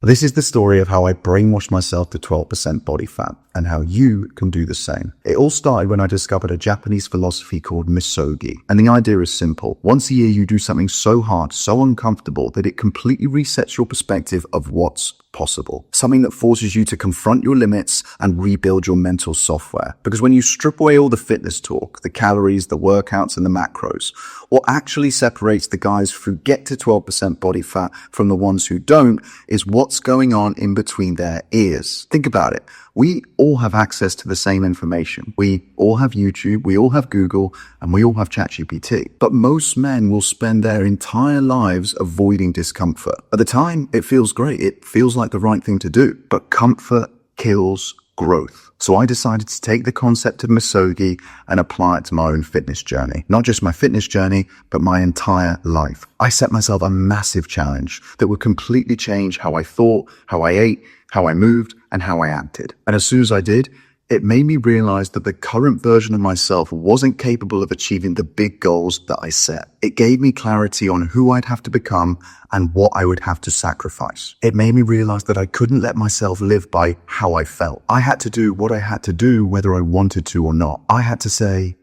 This is the story of how I brainwashed myself to 12% body fat and how you can do the same. It all started when I discovered a Japanese philosophy called misogi. And the idea is simple. Once a year, you do something so hard, so uncomfortable that it completely resets your perspective of what's possible. Something that forces you to confront your limits and rebuild your mental software. Because when you strip away all the fitness talk, the calories, the workouts, and the macros, what actually separates the guys who get to 12% body fat from the ones who don't is what's going on in between their ears. Think about it. We all have access to the same information. We all have YouTube, we all have Google, and we all have ChatGPT. But most men will spend their entire lives avoiding discomfort. At the time, it feels great. It feels like the right thing to do. But comfort kills growth. So I decided to take the concept of misogi and apply it to my own fitness journey. Not just my fitness journey, but my entire life. I set myself a massive challenge that would completely change how I thought, how I ate, how I moved, and how I acted. And as soon as I did, it made me realize that the current version of myself wasn't capable of achieving the big goals that I set. It gave me clarity on who I'd have to become and what I would have to sacrifice. It made me realize that I couldn't let myself live by how I felt. I had to do what I had to do, whether I wanted to or not. I had to say,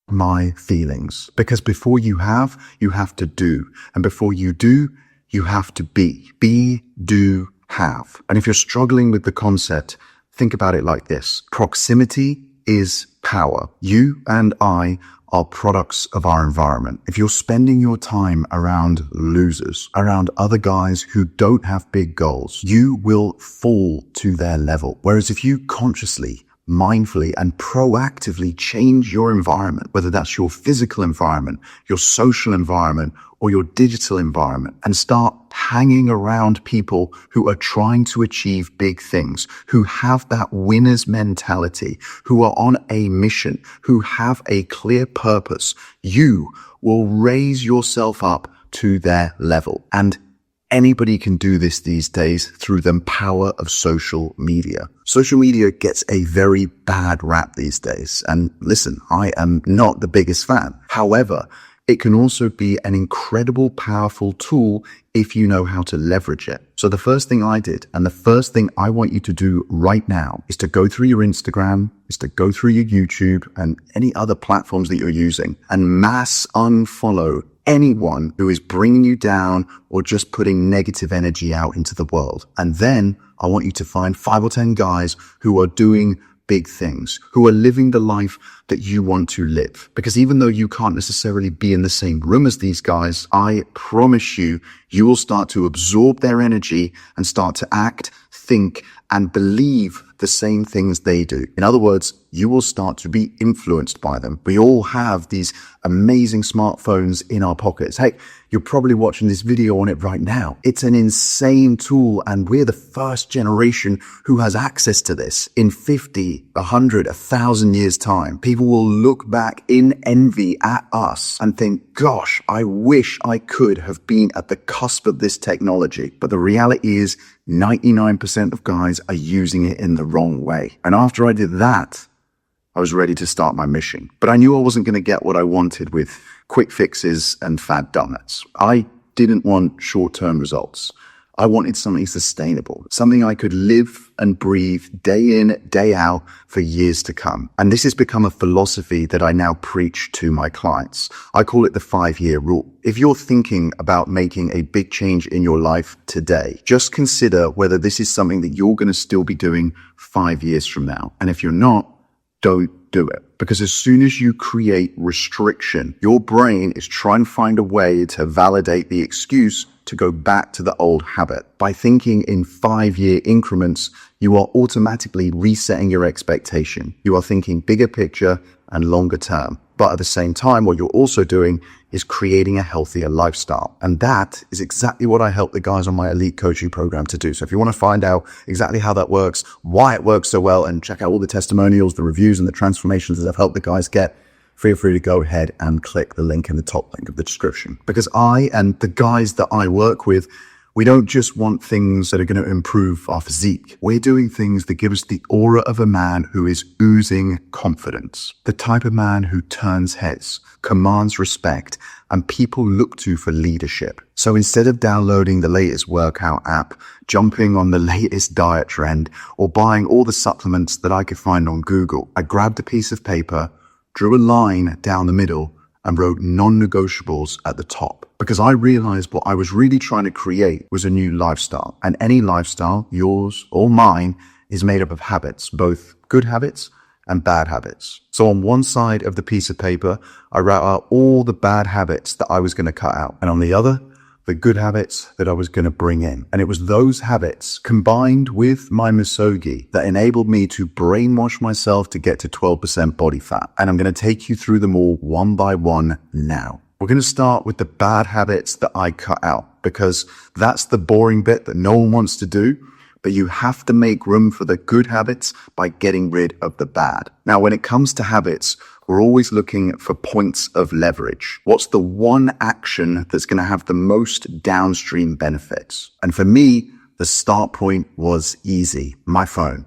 my feelings. Because before you have to do. And before you do, you have to be. Be, do, have. And if you're struggling with the concept, think about it like this. Proximity is power. You and I are products of our environment. If you're spending your time around losers, around other guys who don't have big goals, you will fall to their level. Whereas if you consciously, mindfully, and proactively change your environment, whether that's your physical environment, your social environment, or your digital environment, and start hanging around people who are trying to achieve big things, who have that winner's mentality, who are on a mission, who have a clear purpose, you will raise yourself up to their level. And anybody can do this these days through the power of social media. Social media gets a very bad rap these days. And listen, I am not the biggest fan. However, it can also be an incredible, powerful tool if you know how to leverage it. So the first thing I did, and the first thing I want you to do right now, is to go through your Instagram, is to go through your YouTube and any other platforms that you're using and mass unfollow anyone who is bringing you down or just putting negative energy out into the world. And then I want you to find 5 or 10 guys who are doing big things, who are living the life that you want to live. Because even though you can't necessarily be in the same room as these guys, I promise you, you will start to absorb their energy and start to act, think, and believe the same things they do. In other words, you will start to be influenced by them. We all have these amazing smartphones in our pockets. Hey, you're probably watching this video on it right now. It's an insane tool, and we're the first generation who has access to this. In 50, 100, 1,000 years' time, people will look back in envy at us and think, gosh, I wish I could have been at the cusp of this technology. But the reality is 99% of guys are using it in the wrong way. And after I did that, I was ready to start my mission. But I knew I wasn't going to get what I wanted with quick fixes and fad donuts. I didn't want short-term results. I wanted something sustainable, something I could live and breathe day in, day out for years to come. And this has become a philosophy that I now preach to my clients. I call it the 5-year rule. If you're thinking about making a big change in your life today, just consider whether this is something that you're going to still be doing 5 years from now. And if you're not, don't do it. Because as soon as you create restriction, your brain is trying to find a way to validate the excuse to go back to the old habit. By thinking in 5-year increments, you are automatically resetting your expectation. You are thinking bigger picture and longer term. But at the same time, what you're also doing is creating a healthier lifestyle. And that is exactly what I help the guys on my elite coaching program to do. So if you want to find out exactly how that works, why it works so well, and check out all the testimonials, the reviews, and the transformations that I've helped the guys get, feel free to go ahead and click the link in the top link of the description. Because I and the guys that I work with, We don't just want things that are going to improve our physique. We're doing things that give us the aura of a man who is oozing confidence. The type of man who turns heads, commands respect, and people look to for leadership. So instead of downloading the latest workout app, jumping on the latest diet trend, or buying all the supplements that I could find on Google, I grabbed a piece of paper, drew a line down the middle, and wrote non-negotiables at the top. Because I realized what I was really trying to create was a new lifestyle. And any lifestyle, yours or mine, is made up of habits, both good habits and bad habits. So on one side of the piece of paper, I wrote out all the bad habits that I was going to cut out. And on the other, the good habits that I was going to bring in. And it was those habits combined with my misogi that enabled me to brainwash myself to get to 12% body fat. And I'm going to take you through them all one by one now. We're going to start with the bad habits that I cut out, because that's the boring bit that no one wants to do. But you have to make room for the good habits by getting rid of the bad. Now, when it comes to habits, we're always looking for points of leverage. What's the one action that's going to have the most downstream benefits? And for me, the start point was easy: my phone.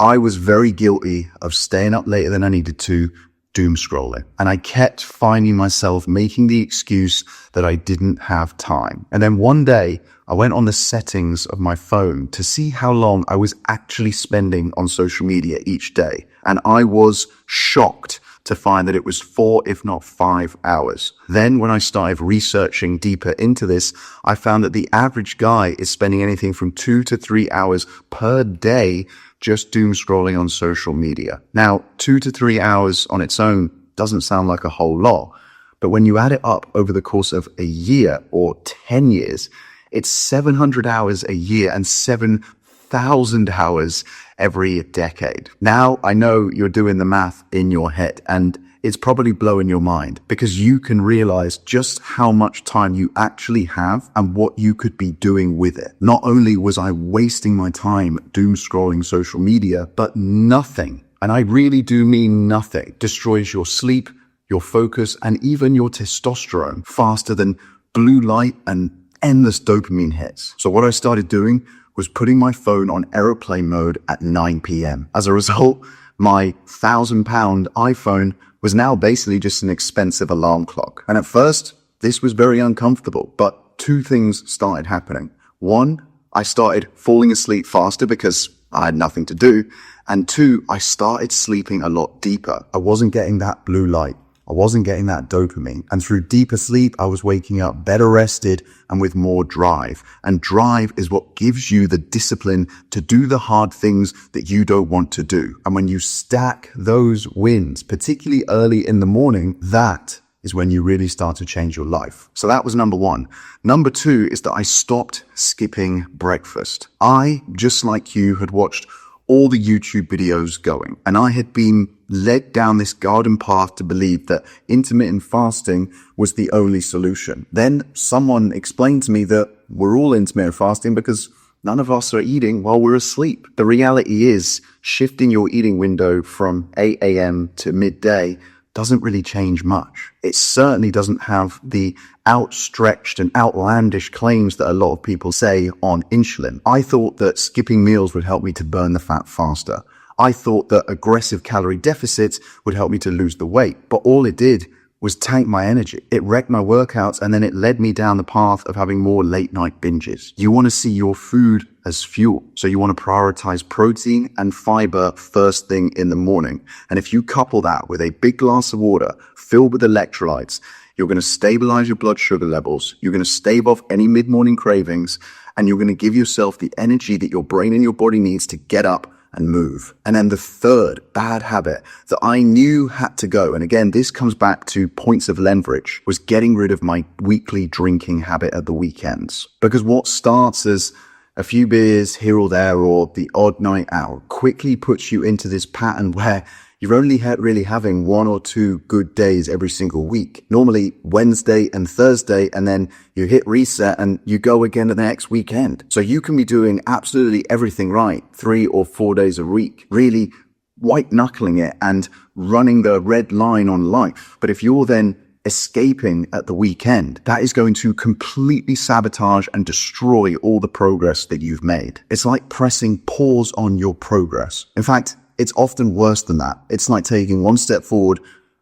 I was very guilty of staying up later than I needed to, doom scrolling. And I kept finding myself making the excuse that I didn't have time. And then one day, I went on the settings of my phone to see how long I was actually spending on social media each day. And I was shocked to find that it was 4, if not 5 hours. Then when I started researching deeper into this, I found that the average guy is spending anything from 2 to 3 hours per day just doom scrolling on social media. Now, 2 to 3 hours on its own doesn't sound like a whole lot, but when you add it up over the course of a year or 10 years, it's 700 hours a year and 7,000 hours every decade. Now, I know you're doing the math in your head, and it's probably blowing your mind, because you can realize just how much time you actually have and what you could be doing with it. Not only was I wasting my time doom scrolling social media, but nothing, and I really do mean nothing, destroys your sleep, your focus, and even your testosterone faster than blue light and endless dopamine hits. So what I started doing was putting my phone on aeroplane mode at 9 p.m. As a result, my £1,000 iPhone was now basically just an expensive alarm clock. And at first, this was very uncomfortable, but two things started happening. One, I started falling asleep faster because I had nothing to do. And two, I started sleeping a lot deeper. I wasn't getting that blue light. I wasn't getting that dopamine. And through deeper sleep, I was waking up better rested and with more drive. And drive is what gives you the discipline to do the hard things that you don't want to do. And when you stack those wins, particularly early in the morning, that is when you really start to change your life. So that was number one. Number two is that I stopped skipping breakfast. I, just like you, had watched all the YouTube videos going, and I had been led down this garden path to believe that intermittent fasting was the only solution. Then someone explained to me that we're all intermittent fasting because none of us are eating while we're asleep. The reality is, shifting your eating window from 8 a.m. to midday doesn't really change much. It certainly doesn't have the outstretched and outlandish claims that a lot of people say on insulin. I thought that skipping meals would help me to burn the fat faster. I thought that aggressive calorie deficits would help me to lose the weight, but all it did was tank my energy. It wrecked my workouts, and then it led me down the path of having more late night binges. You want to see your food as fuel. So you want to prioritize protein and fiber first thing in the morning. And if you couple that with a big glass of water filled with electrolytes, you're going to stabilize your blood sugar levels. You're going to stave off any mid-morning cravings, and you're going to give yourself the energy that your brain and your body needs to get up and move. And then the third bad habit that I knew had to go, and again, this comes back to points of leverage, was getting rid of my weekly drinking habit at the weekends. Because what starts as a few beers here or there, or the odd night out, quickly puts you into this pattern where you're only really having 1 or 2 good days every single week. Normally Wednesday and Thursday, and then you hit reset and you go again the next weekend. So you can be doing absolutely everything right 3 or 4 days a week, really white knuckling it and running the red line on life. But if you're then escaping at the weekend, that is going to completely sabotage and destroy all the progress that you've made. It's like pressing pause on your progress. In fact, it's often worse than that. It's like taking one step forward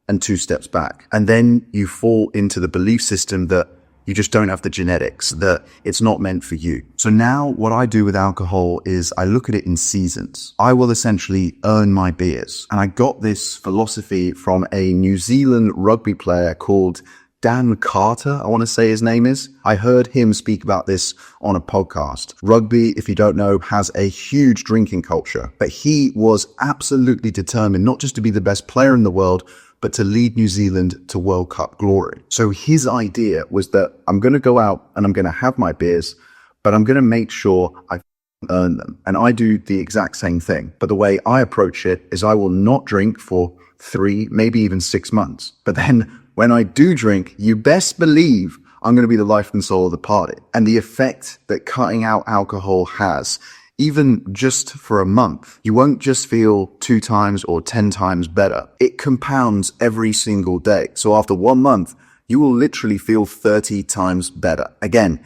and two steps back. And then you fall into the belief system that you just don't have the genetics, that it's not meant for you. So now what I do with alcohol is I look at it in seasons. I will essentially earn my beers. And I got this philosophy from a New Zealand rugby player called Dan Carter, I want to say his name is. I heard him speak about this on a podcast. Rugby, if you don't know, has a huge drinking culture, but he was absolutely determined not just to be the best player in the world, but to lead New Zealand to World Cup glory. So his idea was that I'm going to go out and I'm going to have my beers, but I'm going to make sure I earn them. And I do the exact same thing. But the way I approach it is I will not drink for 3, maybe even 6 months. But then when I do drink, you best believe I'm going to be the life and soul of the party. And the effect that cutting out alcohol has, even just for a month, you won't just feel 2 times or 10 times better. It compounds every single day. So after 1 month, you will literally feel 30 times better. Again,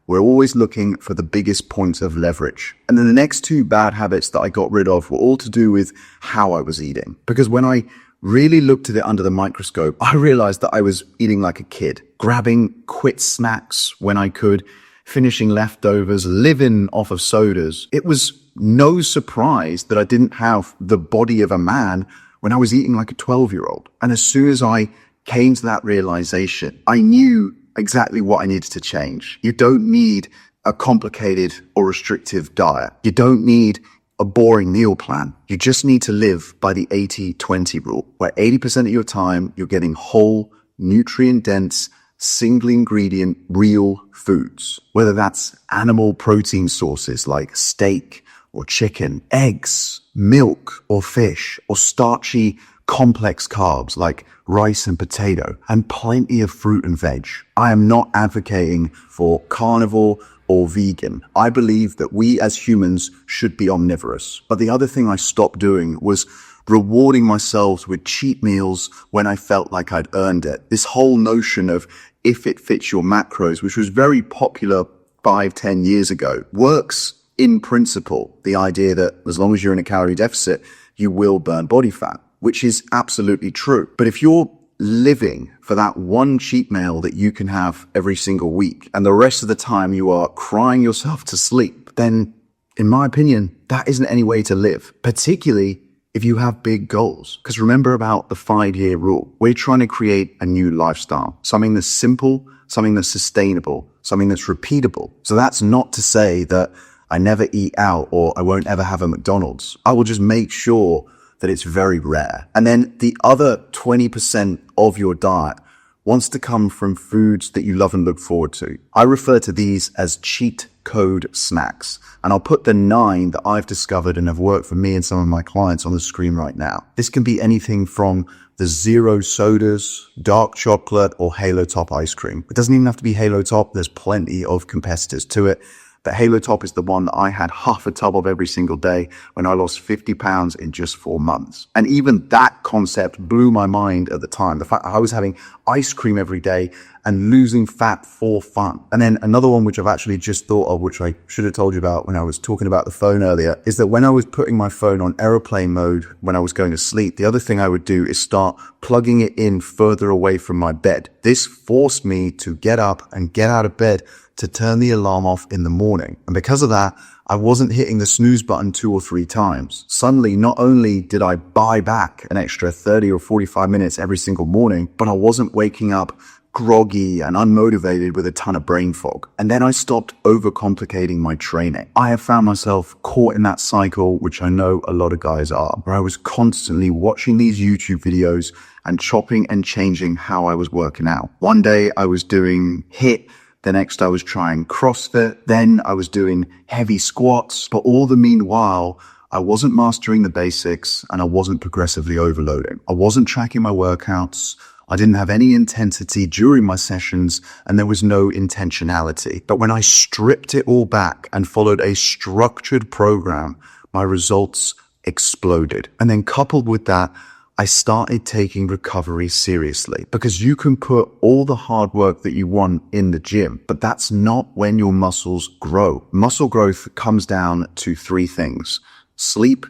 we're always looking for the biggest points of leverage. And then the next 2 bad habits that I got rid of were all to do with how I was eating. Because when I really looked at it under the microscope, I realized that I was eating like a kid, grabbing quick snacks when I could, finishing leftovers, living off of sodas. It was no surprise that I didn't have the body of a man when I was eating like a 12-year-old. And as soon as I came to that realization, I knew exactly what I needed to change. You don't need a complicated or restrictive diet. You don't need a boring meal plan. You just need to live by the 80-20 rule, where 80% of your time you're getting whole, nutrient-dense, single ingredient, real foods, whether that's animal protein sources like steak or chicken, eggs, milk or fish, or starchy complex carbs like rice and potato, and plenty of fruit and veg. I am not advocating for carnivore or vegan. I believe that we as humans should be omnivorous. But the other thing I stopped doing was rewarding myself with cheat meals when I felt like I'd earned it. This whole notion of if it fits your macros, which was very popular 5-10 years ago, works in principle. The idea that as long as you're in a calorie deficit, you will burn body fat, which is absolutely true. But if you're living for that one cheat meal that you can have every single week, and the rest of the time you are crying yourself to sleep, then in my opinion, that isn't any way to live, particularly if you have big goals. Because remember about the 5-year rule. We're trying to create a new lifestyle, something that's simple, something that's sustainable, something that's repeatable. So that's not to say that I never eat out or I won't ever have a McDonald's. I will just make sure that it's very rare. And then the other 20% of your diet wants to come from foods that you love and look forward to. I refer to these as cheat code snacks. And I'll put the 9 that I've discovered and have worked for me and some of my clients on the screen right now. This can be anything from the zero sodas, dark chocolate, or Halo Top ice cream. It doesn't even have to be Halo Top. There's plenty of competitors to it. But Halo Top is the one that I had half a tub of every single day when I lost 50 pounds in just 4 months. And even that concept blew my mind at the time. The fact that I was having ice cream every day and losing fat for fun. And then another one which I've actually just thought of, which I should have told you about when I was talking about the phone earlier, is that when I was putting my phone on airplane mode when I was going to sleep, the other thing I would do is start plugging it in further away from my bed. This forced me to get up and get out of bed to turn the alarm off in the morning. And because of that, I wasn't hitting the snooze button 2 or 3 times. Suddenly, not only did I buy back an extra 30 or 45 minutes every single morning, but I wasn't waking up groggy and unmotivated with a ton of brain fog. And then I stopped overcomplicating my training. I have found myself caught in that cycle, which I know a lot of guys are, where I was constantly watching these YouTube videos and chopping and changing how I was working out. One day I was doing HIIT, the next I was trying CrossFit, then I was doing heavy squats, but all the meanwhile, I wasn't mastering the basics and I wasn't progressively overloading. I wasn't tracking my workouts. I didn't have any intensity during my sessions and there was no intentionality. But when I stripped it all back and followed a structured program, my results exploded. And then coupled with that I started taking recovery seriously, because you can put all the hard work that you want in the gym, but that's not when your muscles grow. Muscle growth comes down to three things: sleep,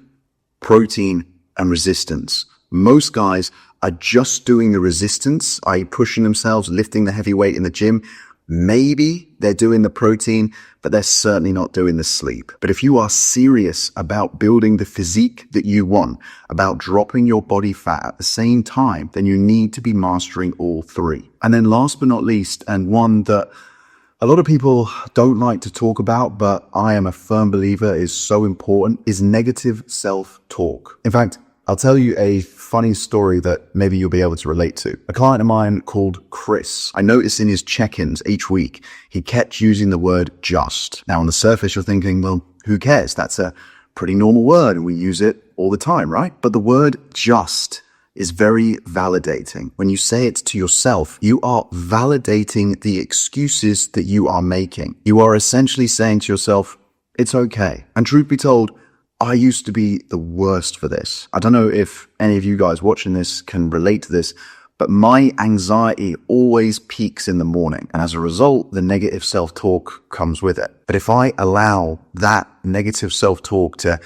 protein, and resistance. Most guys are just doing the resistance, i.e. pushing themselves, lifting the heavy weight in the gym. Maybe they're doing the protein, but they're certainly not doing the sleep. But if you are serious about building the physique that you want, about dropping your body fat at the same time, then you need to be mastering all three. And then last but not least, and one that a lot of people don't like to talk about, but I am a firm believer is so important, is negative self-talk. In fact, I'll tell you a funny story that maybe you'll be able to relate to. A client of mine called Chris, I noticed in his check-ins each week, he kept using the word just. Now on the surface, you're thinking, well, who cares? That's a pretty normal word and we use it all the time, right? But the word just is very validating. When you say it to yourself, you are validating the excuses that you are making. You are essentially saying to yourself, it's okay. And truth be told, I used to be the worst for this. I don't know if any of you guys watching this can relate to this, but my anxiety always peaks in the morning. And as a result, the negative self-talk comes with it. But if I allow that negative self-talk to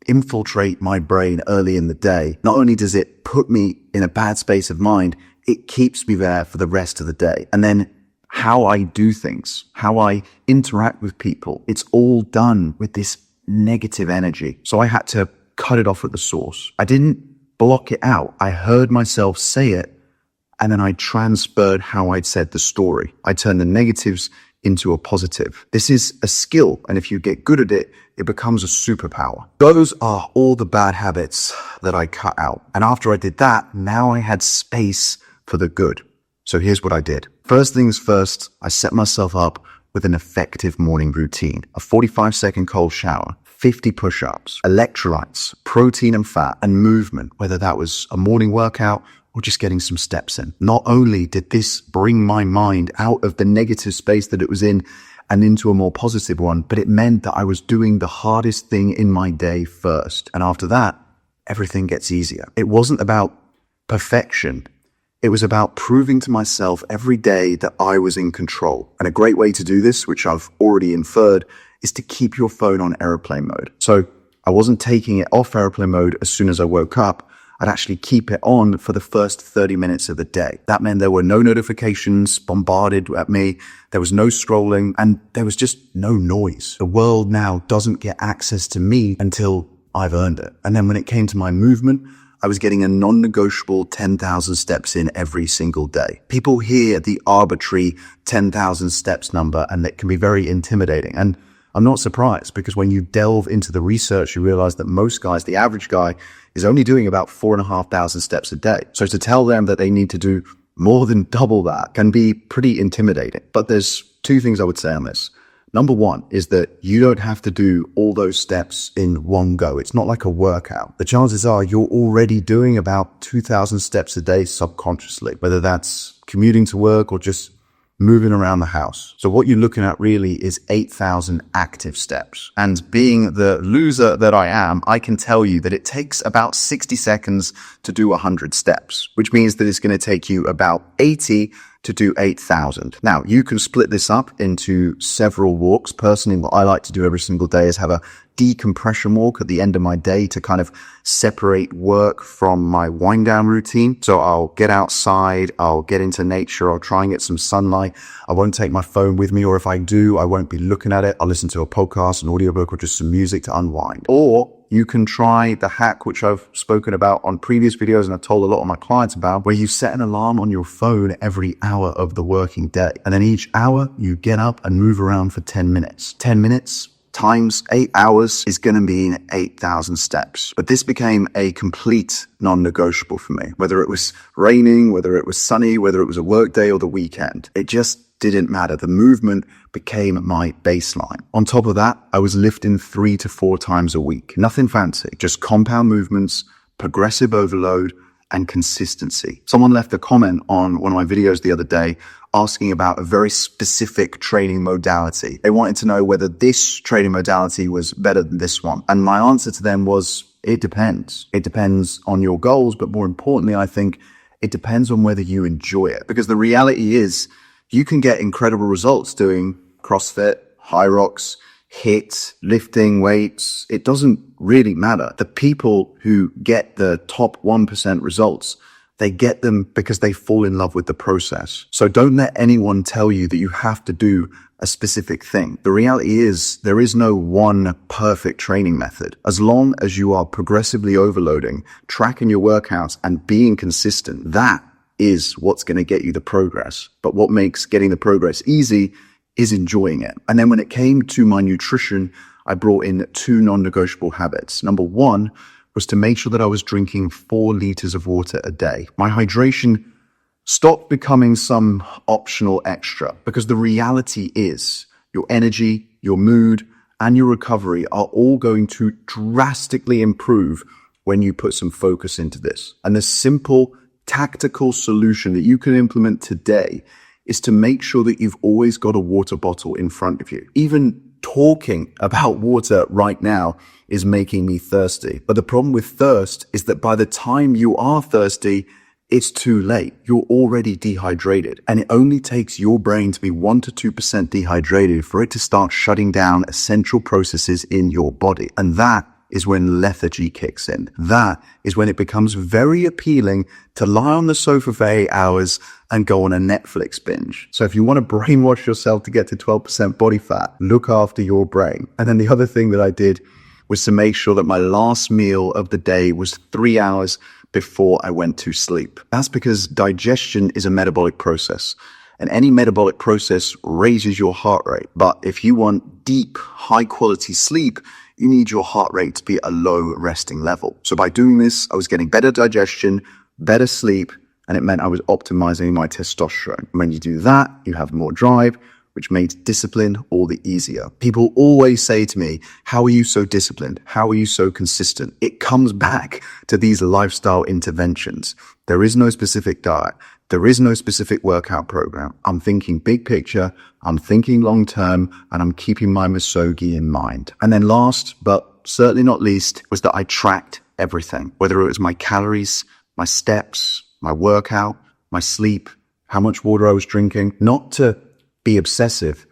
infiltrate my brain early in the day, not only does it put me in a bad space of mind, it keeps me there for the rest of the day. And then how I do things, how I interact with people, it's all done with this negative energy. So I had to cut it off at the source. I didn't block it out. I heard myself say it, and then I transferred how I'd said the story. I turned the negatives into a positive. This is a skill, and if you get good at it, it becomes a superpower. Those are all the bad habits that I cut out. And after I did that, now I had space for the good. So here's what I did. First things first, I set myself up with an effective morning routine: a 45-second cold shower, 50 push-ups, electrolytes, protein and fat, and movement, whether that was a morning workout or just getting some steps in. Not only did this bring my mind out of the negative space that it was in and into a more positive one, but it meant that I was doing the hardest thing in my day first. And after that, everything gets easier. It wasn't about perfection. It was about proving to myself every day that I was in control. And a great way to do this, which I've already inferred, is to keep your phone on airplane mode. So I wasn't taking it off airplane mode as soon as I woke up. I'd actually keep it on for the first 30 minutes of the day. That meant there were no notifications bombarded at me. There was no scrolling, and there was just no noise. The world now doesn't get access to me until I've earned it. And then when it came to my movement, I was getting a non-negotiable 10,000 steps in every single day. People hear the arbitrary 10,000 steps number, and it can be very intimidating. And I'm not surprised, because when you delve into the research, you realize that most guys, the average guy, is only doing about 4,500 steps a day. So to tell them that they need to do more than double that can be pretty intimidating. But there's two things I would say on this. Number one is that you don't have to do all those steps in one go. It's not like a workout. The chances are you're already doing about 2,000 steps a day subconsciously, whether that's commuting to work or just moving around the house. So what you're looking at really is 8,000 active steps. And being the loser that I am, I can tell you that it takes about 60 seconds to do 100 steps, which means that it's going to take you about 80 to do 8,000. Now, you can split this up into several walks. Personally, what I like to do every single day is have a decompression walk at the end of my day to kind of separate work from my wind down routine. So I'll get outside, I'll get into nature, I'll try and get some sunlight. I won't take my phone with me, or if I do, I won't be looking at it. I'll listen to a podcast, an audiobook, or just some music to unwind. Or you can try the hack, which I've spoken about on previous videos and I've told a lot of my clients about, where you set an alarm on your phone every hour of the working day. And then each hour you get up and move around for 10 minutes. 10 minutes times 8 hours is going to mean 8,000 steps. But this became a complete non-negotiable for me. Whether it was raining, whether it was sunny, whether it was a work day or the weekend, it just didn't matter. The movement became my baseline. On top of that, I was lifting 3 to 4 times a week. Nothing fancy, just compound movements, progressive overload, and consistency. Someone left a comment on one of my videos the other day asking about a very specific training modality. They wanted to know whether this training modality was better than this one. And my answer to them was, It depends. It depends on your goals, but more importantly, I think it depends on whether you enjoy it. Because the reality is you can get incredible results doing CrossFit, high rocks, HIIT, lifting weights. It doesn't really matter. The people who get the top 1% results, they get them because they fall in love with the process. So don't let anyone tell you that you have to do a specific thing. The reality is there is no one perfect training method. As long as you are progressively overloading, tracking your workouts and being consistent, that is what's going to get you the progress. But what makes getting the progress easy is enjoying it. And then when it came to my nutrition, I brought in 2 non-negotiable habits. Number 1 was to make sure that I was drinking 4 liters of water a day. My hydration stopped becoming some optional extra, because the reality is your energy, your mood, and your recovery are all going to drastically improve when you put some focus into this. And the simple tactical solution that you can implement today is to make sure that you've always got a water bottle in front of you. Even talking about water right now is making me thirsty. But the problem with thirst is that by the time you are thirsty, it's too late. You're already dehydrated. And it only takes your brain to be 1 to 2% dehydrated for it to start shutting down essential processes in your body. And that is when lethargy kicks in. That is when it becomes very appealing to lie on the sofa for 8 hours and go on a Netflix binge. So if you want to brainwash yourself to get to 12% body fat, look after your brain. And then the other thing that I did was to make sure that my last meal of the day was 3 hours before I went to sleep. That's because digestion is a metabolic process, and any metabolic process raises your heart rate. But if you want deep, high quality sleep, you need your heart rate to be at a low resting level. So by doing this, I was getting better digestion, better sleep, and it meant I was optimizing my testosterone. When you do that, you have more drive, which makes discipline all the easier. People always say to me, how are you so disciplined? How are you so consistent? It comes back to these lifestyle interventions. There is no specific diet. There is no specific workout program. I'm thinking big picture, I'm thinking long term, and I'm keeping my misogi in mind. And then last, but certainly not least, was that I tracked everything, whether it was my calories, my steps, my workout, my sleep, how much water I was drinking, not to be obsessive,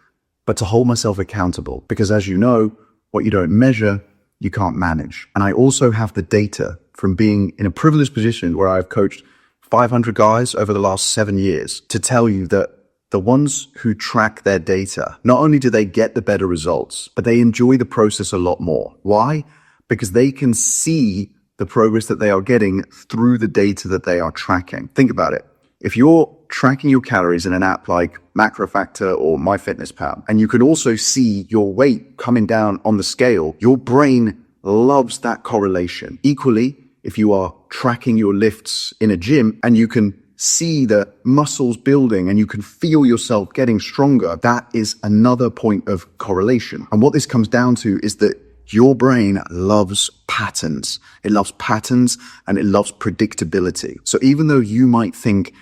but to hold myself accountable. Because as you know, what you don't measure, you can't manage. And I also have the data from being in a privileged position where I've coached 500 guys over the last 7 years to tell you that the ones who track their data, not only do they get the better results, but they enjoy the process a lot more. Why? Because they can see the progress that they are getting through the data that they are tracking. Think about it. If you're tracking your calories in an app like MacroFactor or MyFitnessPal, and you can also see your weight coming down on the scale, your brain loves that correlation. Equally, if you are tracking your lifts in a gym and you can see the muscles building and you can feel yourself getting stronger, that is another point of correlation. And what this comes down to is that your brain loves patterns. It loves patterns and it loves predictability. So even though you might think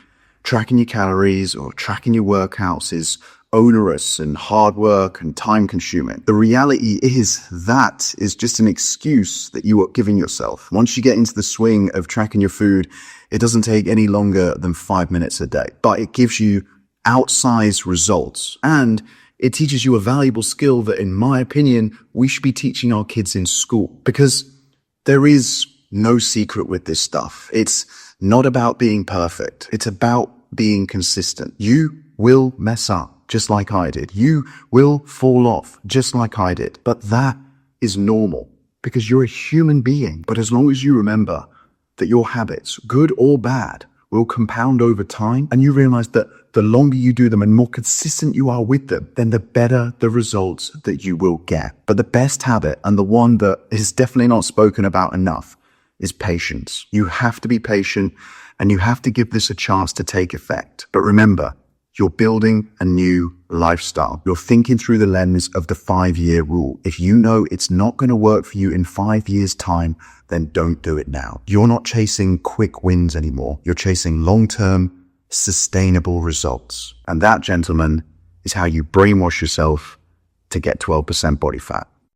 tracking your calories or tracking your workouts is onerous and hard work and time consuming, the reality is that is just an excuse that you are giving yourself. Once you get into the swing of tracking your food, it doesn't take any longer than 5 minutes a day, but it gives you outsized results. And it teaches you a valuable skill that, in my opinion, we should be teaching our kids in school, because there is no secret with this stuff. It's not about being perfect. It's about being consistent. You will mess up just like I did. You will fall off just like I did. But that is normal because you're a human being. But as long as you remember that your habits, good or bad, will compound over time, and you realize that the longer you do them and more consistent you are with them, then the better the results that you will get. But the best habit, and the one that is definitely not spoken about enough, is patience. You have to be patient and you have to give this a chance to take effect. But remember, you're building a new lifestyle. You're thinking through the lens of the 5-year rule. If you know it's not going to work for you in 5 years' time, then don't do it now. You're not chasing quick wins anymore. You're chasing long-term, sustainable results. And that, gentlemen, is how you brainwash yourself to get 12% body fat.